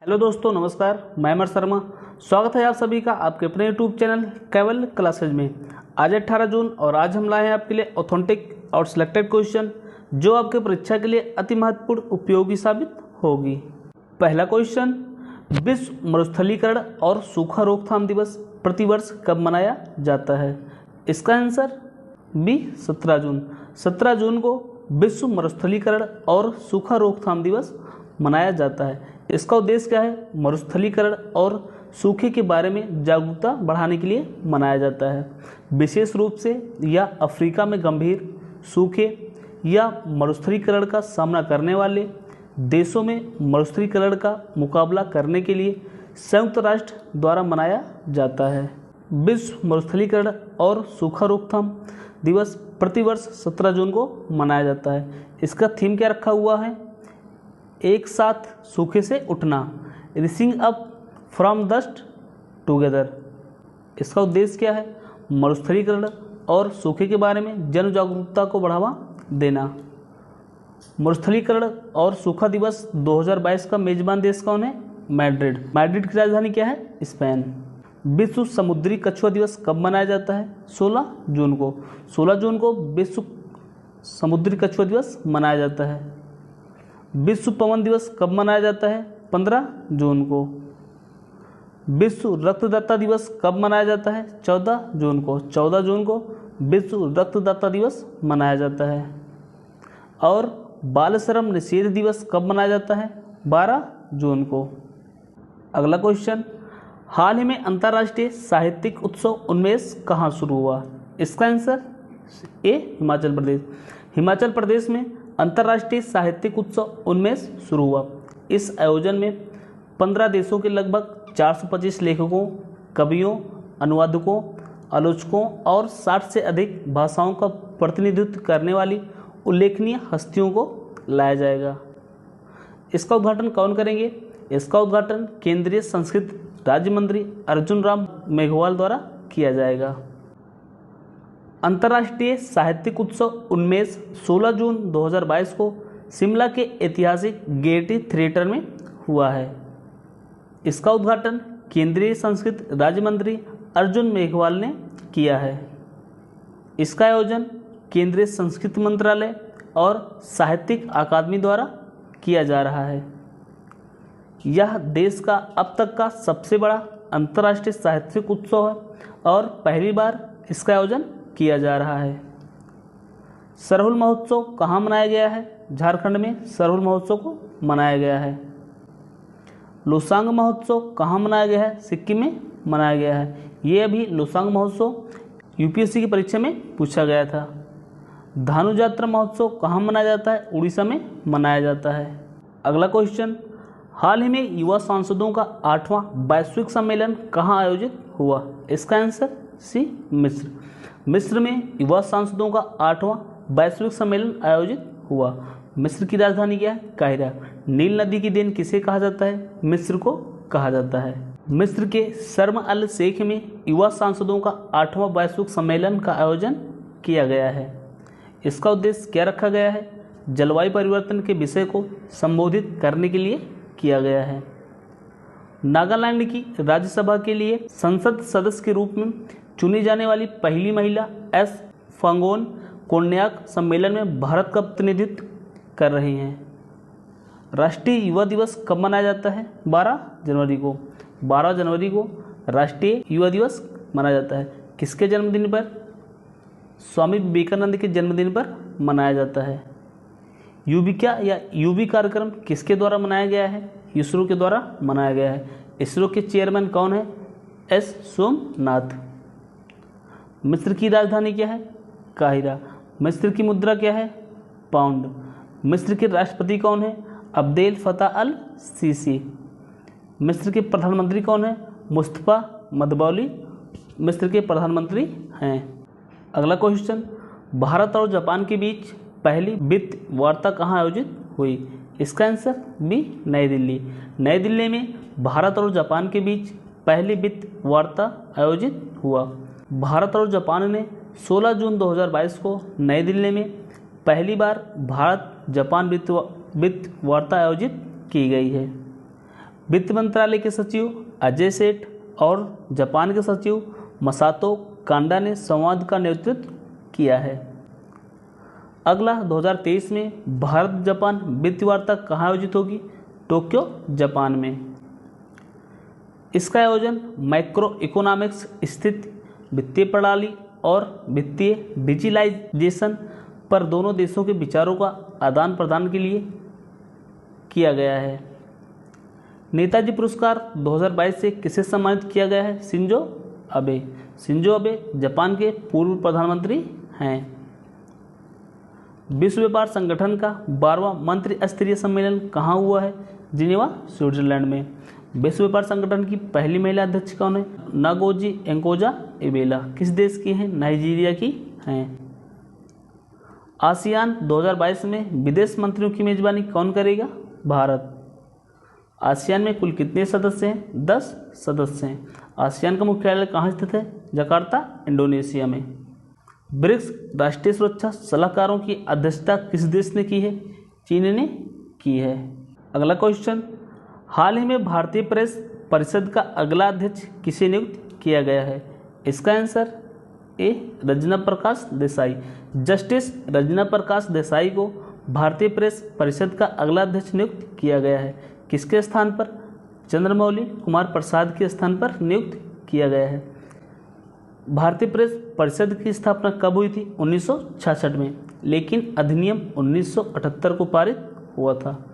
Hello दोस्तों, नमस्कार। मैं अमर शर्मा। स्वागत है आप सभी का आपके अपने यूट्यूब चैनल केवल क्लासेज में। आज 18 जून और आज हम लाए हैं आपके लिए ऑथेंटिक और सिलेक्टेड क्वेश्चन जो आपके परीक्षा के लिए अति महत्वपूर्ण उपयोगी साबित होगी। पहला क्वेश्चन, विश्व मरुस्थलीकरण और सूखा रोकथाम दिवस प्रतिवर्ष कब मनाया जाता है? इसका आंसर बी 17 जून। 17 जून को विश्व मरुस्थलीकरण और सूखा रोकथाम दिवस मनाया जाता है। इसका उद्देश्य क्या है? मरुस्थलीकरण और सूखे के बारे में जागरूकता बढ़ाने के लिए मनाया जाता है। विशेष रूप से यह अफ्रीका में गंभीर सूखे या मरुस्थलीकरण का सामना करने वाले देशों में मरुस्थलीकरण का मुकाबला करने के लिए संयुक्त राष्ट्र द्वारा मनाया जाता है। विश्व मरुस्थलीकरण और सूखा रोकथाम दिवस प्रतिवर्ष 17 जून को मनाया जाता है। इसका थीम क्या रखा हुआ है? एक साथ सूखे से उठना, rising up from dust together. इसका उद्देश्य क्या है? मरुस्थलीकरण और सूखे के बारे में जन जागरूकता को बढ़ावा देना। मरुस्थलीकरण और सूखा दिवस 2022 का मेजबान देश कौन है? मैड्रिड। मैड्रिड की राजधानी क्या है? स्पेन। विश्व समुद्री कछुआ दिवस कब मनाया जाता है? 16 जून को। 16 जून को विश्व समुद्री कछुआ दिवस मनाया जाता है। विश्व पवन दिवस कब मनाया जाता है? 15 जून को। विश्व रक्तदाता दिवस कब मनाया जाता है? 14 जून को। 14 जून को विश्व रक्तदाता दिवस मनाया जाता है। और बाल श्रम निषेध दिवस कब मनाया जाता है? 12 जून को। अगला क्वेश्चन, हाल ही में अंतर्राष्ट्रीय साहित्यिक उत्सव उन्मेष कहाँ शुरू हुआ? इसका आंसर ए हिमाचल प्रदेश। हिमाचल प्रदेश में अंतर्राष्ट्रीय साहित्यिक उत्सव उन्मेष शुरू हुआ। इस आयोजन में 15 देशों के लगभग 425 लेखकों, कवियों, अनुवादकों, आलोचकों और 60 से अधिक भाषाओं का प्रतिनिधित्व करने वाली उल्लेखनीय हस्तियों को लाया जाएगा। इसका उद्घाटन कौन करेंगे? इसका उद्घाटन केंद्रीय संस्कृति राज्य मंत्री अर्जुन राम मेघवाल द्वारा किया जाएगा। अंतर्राष्ट्रीय साहित्यिक उत्सव उन्मेष 16 जून 2022 को शिमला के ऐतिहासिक गेयटी थिएटर में हुआ है। इसका उद्घाटन केंद्रीय संस्कृति राज्य मंत्री अर्जुन मेघवाल ने किया है। इसका आयोजन केंद्रीय संस्कृति मंत्रालय और साहित्यिक अकादमी द्वारा किया जा रहा है। यह देश का अब तक का सबसे बड़ा अंतर्राष्ट्रीय साहित्यिक उत्सव है और पहली बार इसका आयोजन किया जा रहा है। सरहुल महोत्सव कहाँ मनाया गया है? झारखंड में सरहुल महोत्सव को मनाया गया है। लोसांग महोत्सव कहाँ मनाया गया है? सिक्किम में मनाया गया है। ये अभी लोसांग महोत्सव यूपीएससी की परीक्षा में पूछा गया था। धानु यात्रा महोत्सव कहाँ मनाया जाता है? उड़ीसा में मनाया जाता है। अगला क्वेश्चन, हाल ही में युवा सांसदों का 8वां वैश्विक सम्मेलन कहाँ आयोजित हुआ? इसका आंसर सी मिस्र। मिस्र में युवा सांसदों का 8वां वैश्विक सम्मेलन आयोजित हुआ। मिस्र की राजधानी क्या है? काहिरा। नील नदी की देन किसे कहा जाता है? मिस्र को कहा जाता है। मिस्र के शर्म अल शेख में युवा सांसदों का 8वां वैश्विक सम्मेलन का आयोजन किया गया है। इसका उद्देश्य क्या रखा गया है? जलवायु परिवर्तन के विषय को संबोधित करने के लिए किया गया है। नागालैंड की राज्यसभा के लिए संसद सदस्य के रूप में चुनी जाने वाली पहली महिला एस फांगोन कोन्याक सम्मेलन में भारत का प्रतिनिधित्व कर रही हैं। राष्ट्रीय युवा दिवस कब मनाया जाता है? 12 जनवरी को। 12 जनवरी को राष्ट्रीय युवा दिवस मनाया जाता है। किसके जन्मदिन पर? स्वामी विवेकानंद के जन्मदिन पर मनाया जाता है। युविका या यूवी कार्यक्रम किसके द्वारा मनाया गया है? इसरो के द्वारा मनाया गया है। इसरो के चेयरमैन कौन है? एस सोमनाथ। मिस्र की राजधानी क्या है? काहिरा। मिस्र की मुद्रा क्या है? पाउंड। मिस्र के राष्ट्रपति कौन है? अब्देल फताह अल सीसी। मिस्र के प्रधानमंत्री कौन है? मुस्तफा मदबौली मिस्र के प्रधानमंत्री हैं। अगला क्वेश्चन, भारत और जापान के बीच पहली वित्त वार्ता कहाँ आयोजित हुई? इसका आंसर बी नई दिल्ली। नई दिल्ली में भारत और जापान के बीच पहली वित्त वार्ता आयोजित हुआ। भारत और जापान ने 16 जून 2022 को नई दिल्ली में पहली बार भारत जापान वित्त वार्ता आयोजित की गई है। वित्त मंत्रालय के सचिव अजय सेठ और जापान के सचिव मसातो कांडा ने संवाद का नेतृत्व किया है। अगला 2023 में भारत जापान वित्त वार्ता कहाँ आयोजित होगी? टोक्यो जापान में। इसका आयोजन मैक्रो इकोनॉमिक्स स्थित वित्तीय प्रणाली और वित्तीय डिजिटलाइजेशन पर दोनों देशों के विचारों का आदान प्रदान के लिए किया गया है। नेताजी पुरस्कार 2022 से किसे सम्मानित किया गया है? Shinzo Abe. Shinzo Abe Japan के पूर्व प्रधानमंत्री हैं। विश्व व्यापार संगठन का 12वां मंत्री स्तरीय सम्मेलन कहाँ हुआ है? जिनेवा, स्विट्जरलैंड में। विश्व व्यापार संगठन की पहली महिला अध्यक्ष कौन है? नागोजी एंकोजा-इवेला। किस देश की हैं? नाइजीरिया की हैं। आसियान 2022 में विदेश मंत्रियों की मेजबानी कौन करेगा? भारत। आसियान में कुल कितने सदस्य हैं? 10 सदस्य हैं। आसियान का मुख्यालय कहाँ स्थित है? जकार्ता, इंडोनेशिया में। ब्रिक्स राष्ट्रीय सुरक्षा सलाहकारों की अध्यक्षता किस देश ने की है? चीन ने की है। अगला क्वेश्चन, हाल ही में भारतीय प्रेस परिषद का अगला अध्यक्ष किसे नियुक्त किया गया है? इसका answer A Rajana Prakash Desai. Justice Rajana Prakash Desai को भारतीय प्रेस परिषद का अगला अध्यक्ष नियुक्त किया गया है। किसके स्थान पर? चंद्रमौली कुमार प्रसाद के स्थान पर नियुक्त किया गया है। भारतीय प्रेस परिषद की स्थापना कब हुई थी? 1966 में, लेकिन अधिनियम 1978 को पारित हुआ था।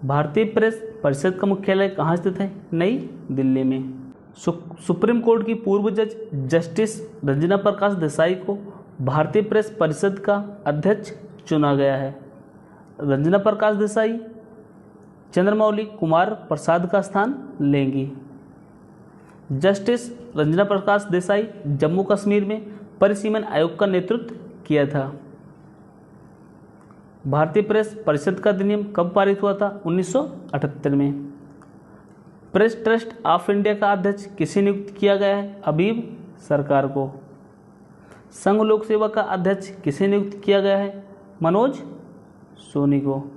भारतीय प्रेस परिषद का मुख्यालय कहाँ स्थित है? नई दिल्ली में। सुप्रीम कोर्ट की पूर्व जज जस्टिस रंजना प्रकाश देसाई को भारतीय प्रेस परिषद का अध्यक्ष चुना गया है। रंजना प्रकाश देसाई चंद्रमौली कुमार प्रसाद का स्थान लेंगी। जस्टिस रंजना प्रकाश देसाई जम्मू कश्मीर में परिसीमन आयोग का नेतृत्व किया था। भारतीय प्रेस परिषद का अधिनियम कब पारित हुआ था? 1978 में। प्रेस ट्रस्ट ऑफ इंडिया का अध्यक्ष किसे नियुक्त किया गया है? अबीब सरकार को। संघ लोक सेवा का अध्यक्ष किसे नियुक्त किया गया है? मनोज सोनी को।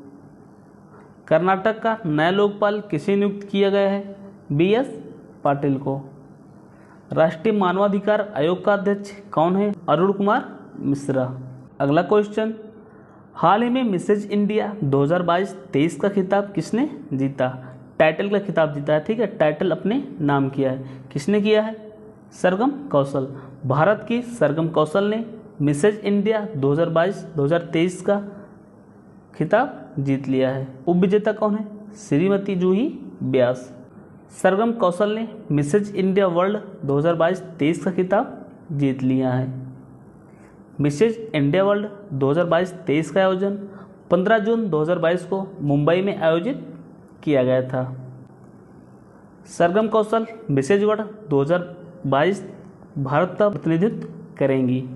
कर्नाटक का नया लोकपाल किसे नियुक्त किया गया है? BS पाटिल को। राष्ट्रीय मानवाधिकार आयोग का अध्यक्ष कौन है? अरुण कुमार मिश्रा। अगला क्वेश्चन, हाल ही में मिसेज इंडिया 2022-23 का खिताब किसने जीता? टाइटल का खिताब जीता है, ठीक है, टाइटल अपने नाम किया है। किसने किया है? सरगम कौशल। भारत की सरगम कौशल ने मिसेज इंडिया 2022-2023 का खिताब जीत लिया है। उपविजेता कौन है? श्रीमती जूही व्यास। सरगम कौशल ने मिसेज इंडिया वर्ल्ड 2022-23 का खिताब जीत लिया है। मिसेज इंडिया वर्ल्ड 2022-23 का आयोजन 15 जून 2022 को मुंबई में आयोजित किया गया था। सरगम कौशल मिसेज वर्ल्ड 2022 भारत का प्रतिनिधित्व करेंगी।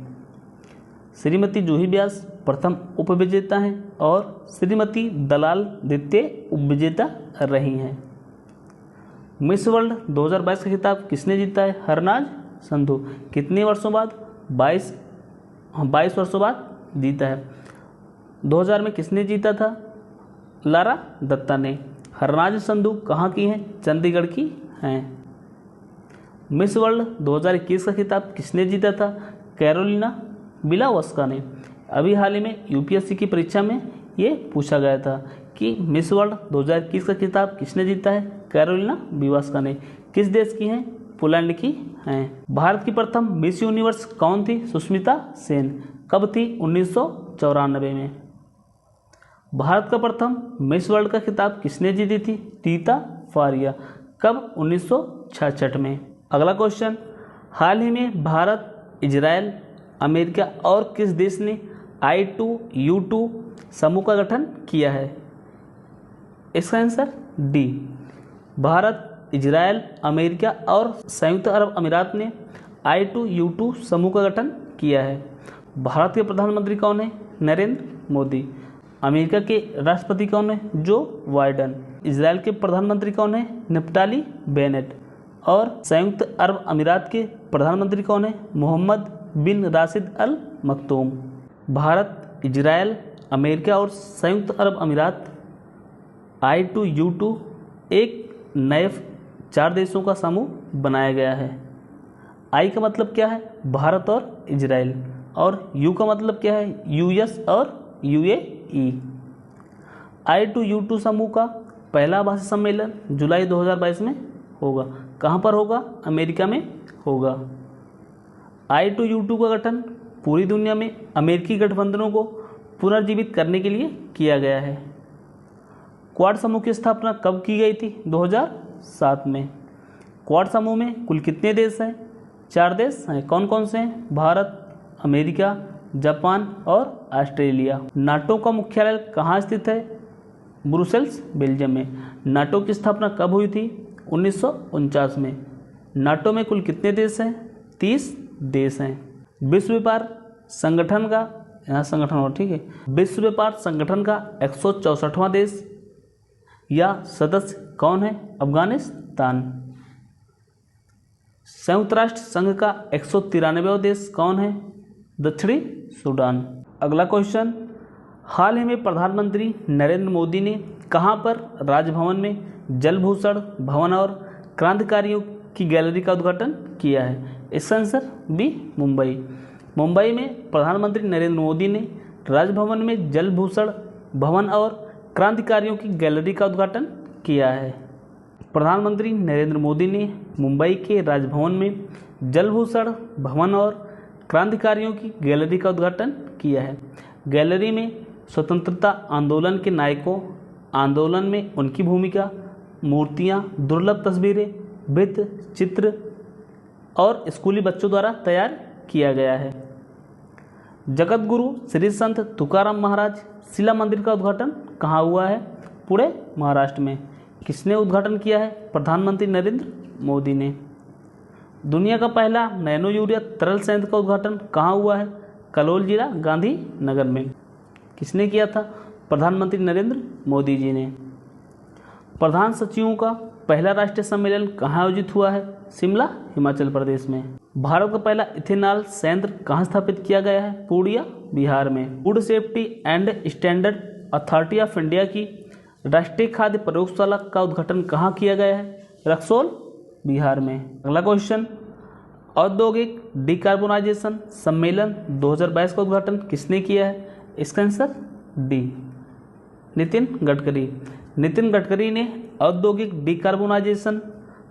श्रीमती जूही व्यास प्रथम उपविजेता हैं और श्रीमती दलाल द्वितीय उपविजेता रही हैं। मिस वर्ल्ड 2022 का खिताब किसने जीता है? हरनाज संधू। कितने वर्षों बाद? 22 वर्षों बाद जीता है। 2000 में किसने जीता था? लारा दत्ता ने। हरनाज संधू कहाँ की हैं? चंडीगढ़ की हैं। मिस वर्ल्ड 2021 का खिताब किसने जीता था? कैरोलिना बिलावस्का ने। अभी हाल ही में UPSC की परीक्षा में ये पूछा गया था कि मिस वर्ल्ड 2021 का खिताब किसने जीता है? कैरोलिना बिलावस्का ने। किस देश की हैं? पोलैंड की हैं। भारत की प्रथम मिस यूनिवर्स कौन थी? सुष्मिता सेन। कब थी? 1994 में। भारत का प्रथम मिस वर्ल्ड का खिताब किसने जीती थी? रीता फारिया। कब? 1966 में। अगला क्वेश्चन, हाल ही में भारत, इजराइल, अमेरिका और किस देश ने I2U2 समूह का गठन किया है? इसका answer D. Bharat, Israel, America और संयुक्त अरब अमीरात ने I2U2 समूह का गठन किया है। भारत के प्रधानमंत्री कौन है? नरेंद्र मोदी। अमेरिका के राष्ट्रपति कौन है? Joe Biden. इजराइल के प्रधानमंत्री कौन है? Naftali Bennett. और संयुक्त अरब अमीरात के प्रधानमंत्री कौन है? मोहम्मद बिन राशिद अल मक्तूम। भारत, इजराइल, अमेरिका और संयुक्त अरब अमीरात I2U2 एक नए 4 देशों का समूह बनाया गया है। आई का मतलब क्या है? भारत और इजराइल। और यू का मतलब क्या है? यूएस और यूएई। I2U2 समूह का पहला आभासी सम्मेलन जुलाई 2022 में होगा। कहाँ पर होगा? अमेरिका में होगा। I2U2 का गठन पूरी दुनिया में अमेरिकी गठबंधनों को पुनर्जीवित करने के लिए किया गया है। क्वाड समूह की स्थापना कब की गई थी? 2007 में। क्वाड समूह में कुल कितने देश हैं? 4 देश हैं। कौन कौन से हैं? भारत, अमेरिका, जापान और ऑस्ट्रेलिया। नाटो का मुख्यालय कहाँ स्थित है? ब्रुसेल्स, बेल्जियम में। नाटो की स्थापना कब हुई थी? 1949 में। नाटो में कुल कितने देश हैं? 30 देश हैं। विश्व व्यापार संगठन का, यहाँ संगठन और ठीक है, विश्व व्यापार संगठन का 164वां देश या सदस्य कौन है? अफगानिस्तान। संयुक्त राष्ट्र संघ का 193वां देश कौन है? दक्षिणी सूडान। अगला क्वेश्चन, हाल ही में प्रधानमंत्री नरेंद्र मोदी ने कहां पर राजभवन में जलभूषण भवन और क्रांतिकारियों की गैलरी का उद्घाटन किया है? इसका आंसर बी, मुंबई। मुंबई में प्रधानमंत्री नरेंद्र मोदी ने राजभवन में जलभूषण भवन और क्रांतिकारियों की गैलरी का उद्घाटन किया है। प्रधानमंत्री नरेंद्र मोदी ने मुंबई के राजभवन में जलभूषण भवन और क्रांतिकारियों की गैलरी का उद्घाटन किया है। गैलरी में स्वतंत्रता आंदोलन के नायकों, आंदोलन में उनकी भूमिका, मूर्तियां, दुर्लभ तस्वीरें, भित्ति चित्र और स्कूली बच्चों द्वारा तैयार किया गया है। जगत गुरु श्री संत तुकाराम महाराज शिला मंदिर का उद्घाटन कहाँ हुआ है? पुणे, महाराष्ट्र में। किसने उद्घाटन किया है? प्रधानमंत्री नरेंद्र मोदी ने। दुनिया का पहला नैनो यूरिया तरल संयंत्र का उद्घाटन कहाँ हुआ है? कलोल जिला, गांधी नगर में। किसने किया था? प्रधानमंत्री नरेंद्र मोदी जी ने। प्रधान सचिवों का पहला राष्ट्रीय सम्मेलन कहाँ आयोजित हुआ है? शिमला, हिमाचल प्रदेश में। भारत का पहला इथेनॉल संयंत्र कहाँ स्थापित किया गया है? पूर्णिया, बिहार में। Food safety and standard authority of India की राष्ट्रीय खाद्य प्रयोगशाला का उद्घाटन कहाँ किया गया है? रक्सौल, बिहार में। अगला क्वेश्चन, औद्योगिक डिकार्बोनाइजेशन सम्मेलन 2022 का उद्घाटन किसने किया है? इसका आंसर डी, नितिन गडकरी। नितिन गडकरी ने औद्योगिक डिकार्बोनाइजेशन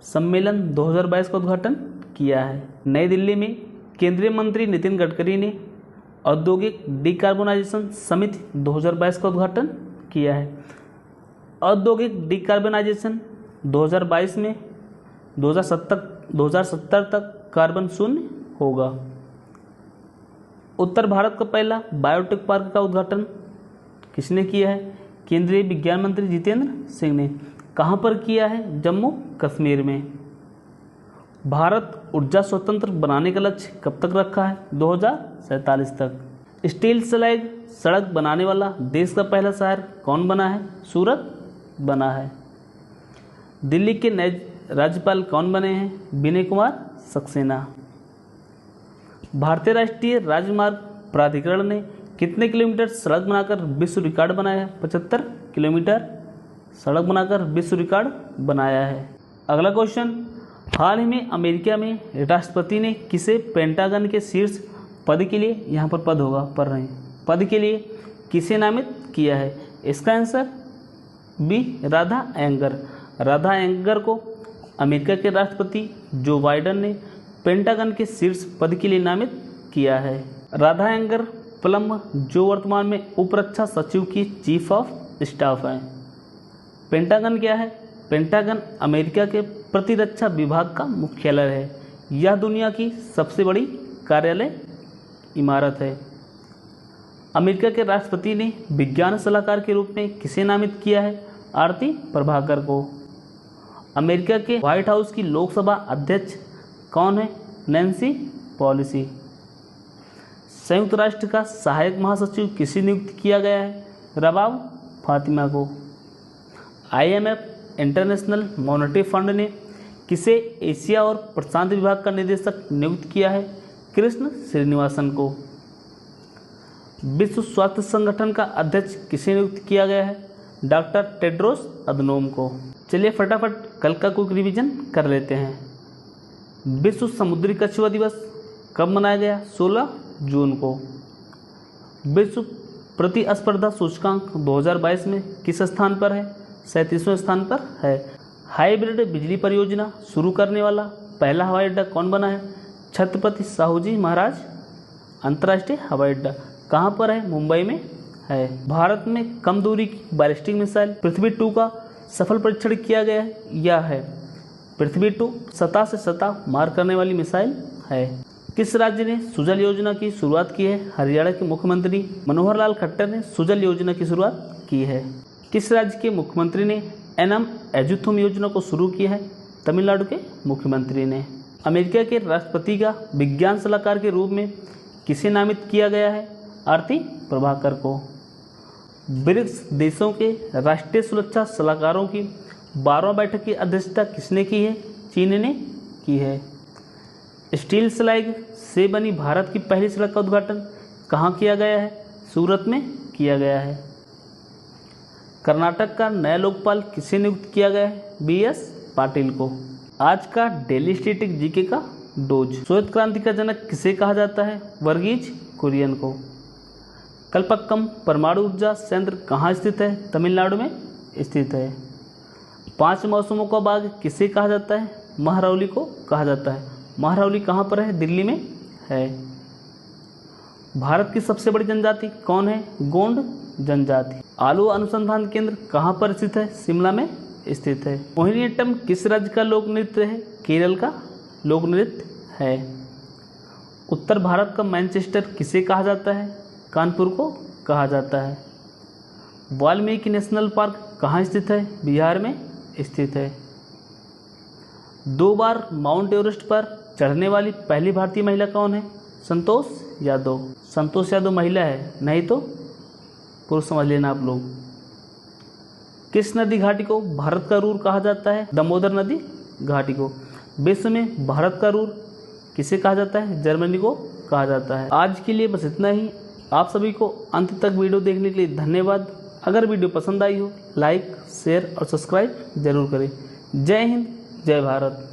सम्मेलन 2022 का उद्घाटन किया है। नई दिल्ली में केंद्रीय मंत्री नितिन गडकरी ने औद्योगिक डिकार्बोनाइजेशन समिति 2022 का उद्घाटन किया है। औद्योगिक डिकार्बोनाइजेशन 2022 में 2070 तक कार्बन शून्य होगा। उत्तर भारत का पहला बायोटेक पार्क का उद्घाटन किसने किया है? केंद्रीय विज्ञान मंत्री जितेंद्र सिंह ने। कहाँ पर किया है? जम्मू कश्मीर में। भारत ऊर्जा स्वतंत्र बनाने का लक्ष्य कब तक रखा है? 2047 तक। स्टील स्लैग सड़क बनाने वाला देश का पहला शहर कौन बना है? सूरत बना है। दिल्ली के नए राज्यपाल कौन बने हैं? विनय कुमार सक्सेना। भारतीय राष्ट्रीय राजमार्ग प्राधिकरण ने कितने किलोमीटर सड़क बनाकर विश्व रिकॉर्ड बनाया है? 75 किलोमीटर सड़क बनाकर विश्व रिकॉर्ड बनाया है। अगला क्वेश्चन, हाल ही में अमेरिका में राष्ट्रपति ने किसे पेंटागन के शीर्ष पद के लिए, यहाँ पर पद होगा, पढ़ रहे हैं, पद के लिए किसे नामित किया है? इसका आंसर बी, राधा एंगर। राधा एंगर को अमेरिका के राष्ट्रपति जो बाइडेन ने पेंटागन के शीर्ष पद के लिए नामित किया है। राधा एंगर प्लम जो वर्तमान में उप रक्षा सचिव की चीफ ऑफ स्टाफ हैं। पेंटागन क्या है? पेंटागन अमेरिका के प्रतिरक्षा विभाग का मुख्यालय है। यह दुनिया की सबसे बड़ी कार्यालय इमारत है। अमेरिका के राष्ट्रपति ने विज्ञान सलाहकार के रूप में किसे नामित किया है? आरती प्रभाकर को। अमेरिका के व्हाइट हाउस की लोकसभा अध्यक्ष कौन है? Nancy Pelosi. संयुक्त राष्ट्र का सहायक महासचिव किसे नियुक्त किया गया है? रबाब फातिमा को। IMF इंटरनेशनल मॉनेटरी फंड ने किसे एशिया और प्रशांत विभाग का निदेशक नियुक्त किया है? कृष्ण श्रीनिवासन को। विश्व स्वास्थ्य संगठन का अध्यक्ष किसे नियुक्त किया गया है? डॉक्टर टेड्रोस अधनोम को। चलिए फटाफट कल का क्विक रिवीजन कर लेते हैं। विश्व समुद्री कछुआ दिवस कब मनाया गया? 16 जून को। विश्व प्रतिस्पर्धा सूचकांक 2022 में किस स्थान पर है? 37वें स्थान पर है। हाइब्रिड बिजली परियोजना शुरू करने वाला पहला हवाई अड्डा कौन बना है? छत्रपति साहूजी महाराज अंतर्राष्ट्रीय हवाई अड्डा। कहाँ पर है? मुंबई में है। भारत में कम दूरी की बैलिस्टिक मिसाइल पृथ्वी 2 का सफल परीक्षण किया गया है। यह है पृथ्वी 2 सतह से सतह मार करने वाली मिसाइल है। किस राज्य ने सुजल योजना की शुरुआत की है? हरियाणा के मुख्यमंत्री मनोहर लाल खट्टर ने सुजल योजना की शुरुआत की है। किस राज्य के मुख्यमंत्री ने एनम एजुथम योजना को शुरू किया है? तमिलनाडु के मुख्यमंत्री ने। अमेरिका के राष्ट्रपति का विज्ञान सलाहकार के रूप में किसे नामित किया गया है? आरती प्रभाकर को। ब्रिक्स देशों के राष्ट्रीय सुरक्षा सलाहकारों की 12वां बैठक की अध्यक्षता किसने की है? चीन ने की है। स्टील स्लैग से बनी भारत की पहली सड़क का उद्घाटन कहाँ किया गया है? सूरत में किया गया है। कर्नाटक का नया लोकपाल किसे नियुक्त किया गया है? BS पाटिल को। आज का डेली स्टैटिक जीके का डोज। श्वेत क्रांति का जनक किसे कहा जाता है? वर्गीज कुरियन को। कल्पक्कम परमाणु ऊर्जा संयंत्र कहाँ स्थित है? तमिलनाडु में स्थित है। 5 मौसमों का बाग किसे कहा जाता है? महरौली को कहा जाता है। महरौली कहाँ पर है? दिल्ली में है। भारत की सबसे बड़ी जनजाति कौन है? गोंड जनजाति। आलू अनुसंधान केंद्र कहाँ पर स्थित है? शिमला में स्थित है। मोहिनीअट्टम किस राज्य का लोक नृत्य है? केरल का लोक नृत्य है। उत्तर भारत का मैनचेस्टर किसे कहा जाता है? कानपुर को कहा जाता है। वाल्मीकि नेशनल पार्क कहाँ स्थित है? बिहार में स्थित है। 2 बार माउंट एवरेस्ट पर चढ़ने वाली पहली भारतीय महिला कौन है? संतोष यादव। संतोष यादव महिला है, नहीं तो पुरुष समझ लेना आप लोग। किस नदी घाटी को भारत का रूर कहा जाता है? दामोदर नदी घाटी को। विश्व में भारत का रूर किसे कहा जाता है? जर्मनी को कहा जाता है। आज के लिए बस इतना ही। आप सभी को अंत तक वीडियो देखने के लिए धन्यवाद। अगर वीडियो पसंद आई हो लाइक शेयर और सब्सक्राइब जरूर करें। जय हिंद जय भारत।